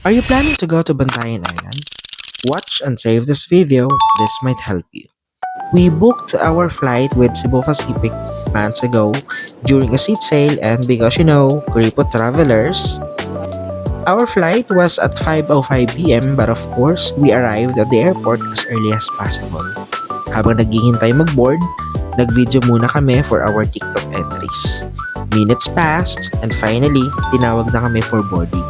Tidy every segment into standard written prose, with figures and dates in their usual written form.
Are you planning to go to Bantayan Island? Watch and save this video, this might help you. We booked our flight with Cebu Pacific months ago during a seat sale, and because Gripo travelers, our flight was at 5:05 p.m. but of course, we arrived at the airport as early as possible. Habang naghihintay mag-board, nag-video muna kami for our TikTok entries. Minutes passed and finally, tinawag na kami for boarding.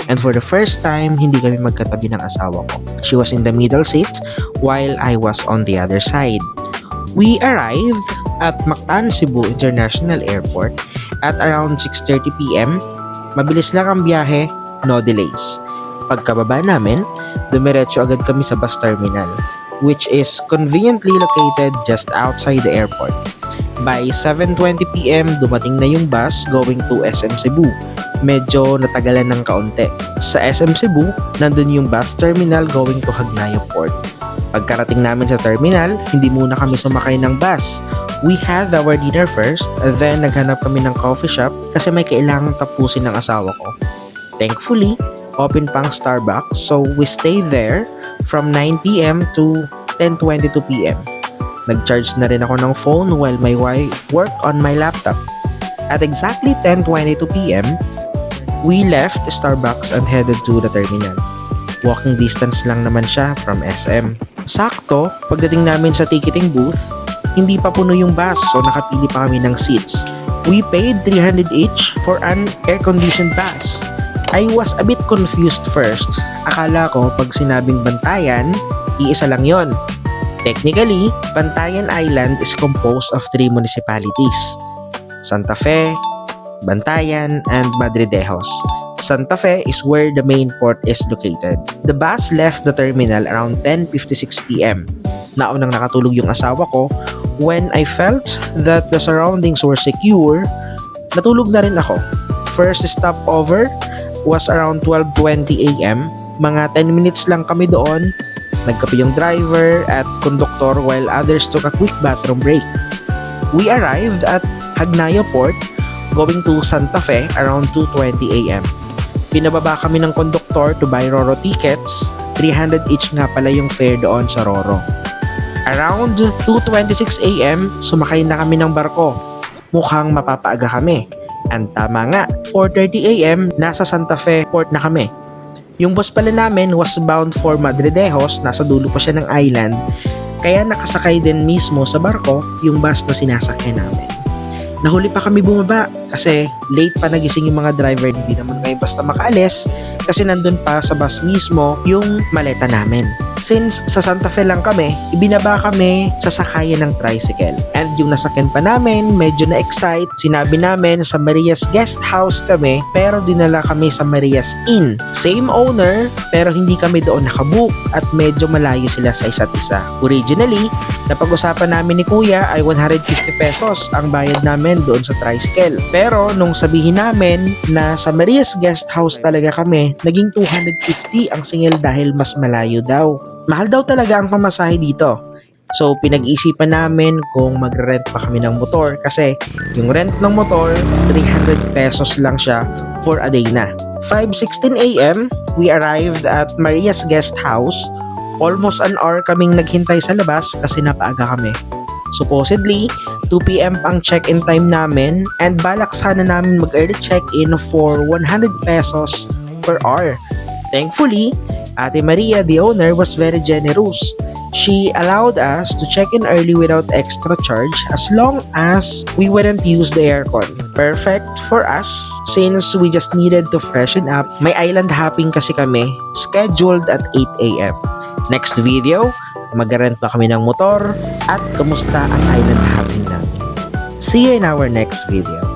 And for the first time, hindi kami magkatabi ng asawa ko. She was in the middle seat while I was on the other side. We arrived at Mactan, Cebu International Airport at around 6:30 p.m. Mabilis lang ang biyahe, no delays. Pagkababa namin, dumiretso agad kami sa bus terminal, which is conveniently located just outside the airport. By 7:20 p.m., dumating na yung bus going to SM Cebu. Medyo natagalan ng kaunti. Sa SM Cebu, nandun yung bus terminal going to Hagnaya Port. Pagkarating namin sa terminal, hindi muna kami sumakay ng bus. We had our dinner first, then naghanap kami ng coffee shop kasi may kailangang tapusin ng asawa ko. Thankfully, open pang Starbucks, so we stayed there from 9 p.m. to 10:22 p.m. Nag-charge na rin ako ng phone while my wife worked on my laptop. At exactly 10:22 p.m., we left Starbucks and headed to the terminal. Walking distance lang naman siya from SM. Sakto, pagdating namin sa ticketing booth, hindi pa puno yung bus so nakapili pa kami ng seats. We paid 300 each for an air-conditioned bus. I was a bit confused first. Akala ko pag sinabing Bantayan, iisa lang yon. Technically, Bantayan Island is composed of 3 municipalities: Santa Fe, Bantayan, and Madridejos. Santa Fe is where the main port is located. The bus left the terminal around 10:56 p.m. Naunang nakatulog yung asawa ko. When I felt that the surroundings were secure, natulog na rin ako. First stopover was around 12:20 a.m. Mga 10 minutes lang kami doon. Nagkape yung driver at conductor while others took a quick bathroom break. We arrived at Hagnaya Port going to Santa Fe around 2:20 a.m. Pinababa kami ng conductor to buy Roro tickets. 300 each nga pala yung fare doon sa Roro. Around 2:26 a.m. sumakay na kami ng barko. Mukhang mapapaaga kami. And tama nga, 4:30 a.m. nasa Santa Fe Port na kami. Yung bus pala namin was bound for Madridejos, nasa dulo pa siya ng island. Kaya nakasakay din mismo sa barko yung bus na sinasakyan namin. Nahuli pa kami bumaba kasi late pa nagising yung mga driver. Hindi naman kayo basta makaalis kasi nandun pa sa bus mismo yung maleta namin. Since sa Santa Fe lang kami, ibinaba kami sa sakayan ng tricycle. And yung nasakyan pa namin, medyo na-excite. Sinabi namin sa Maria's Guest House kami, pero dinala kami sa Maria's Inn. Same owner, pero hindi kami doon nakabook at medyo malayo sila sa isa't isa. Originally, napag-usapan namin ni Kuya ay 150 pesos ang bayad namin doon sa tricycle. Pero nung sabihin namin na sa Maria's Guest House talaga kami, naging 250 ang singil dahil mas malayo daw. Mahal daw talaga ang pamasahe dito. So pinag-isipan namin kung magre-rent pa kami ng motor kasi yung rent ng motor 300 pesos lang siya for a day na. 5:16 a.m. we arrived at Maria's Guest House. Almost an hour kaming naghintay sa labas kasi napaaga kami. Supposedly, 2 p.m. ang check-in time namin and balak sana namin mag-early check-in for 100 pesos per hour. Thankfully, Ate Maria, the owner, was very generous. She allowed us to check in early without extra charge as long as we wouldn't use the aircon. Perfect for us since we just needed to freshen up. May island hopping kasi kami, scheduled at 8 a.m. Next video, mag-rent pa kami ng motor at kamusta ang island hopping namin. See you in our next video.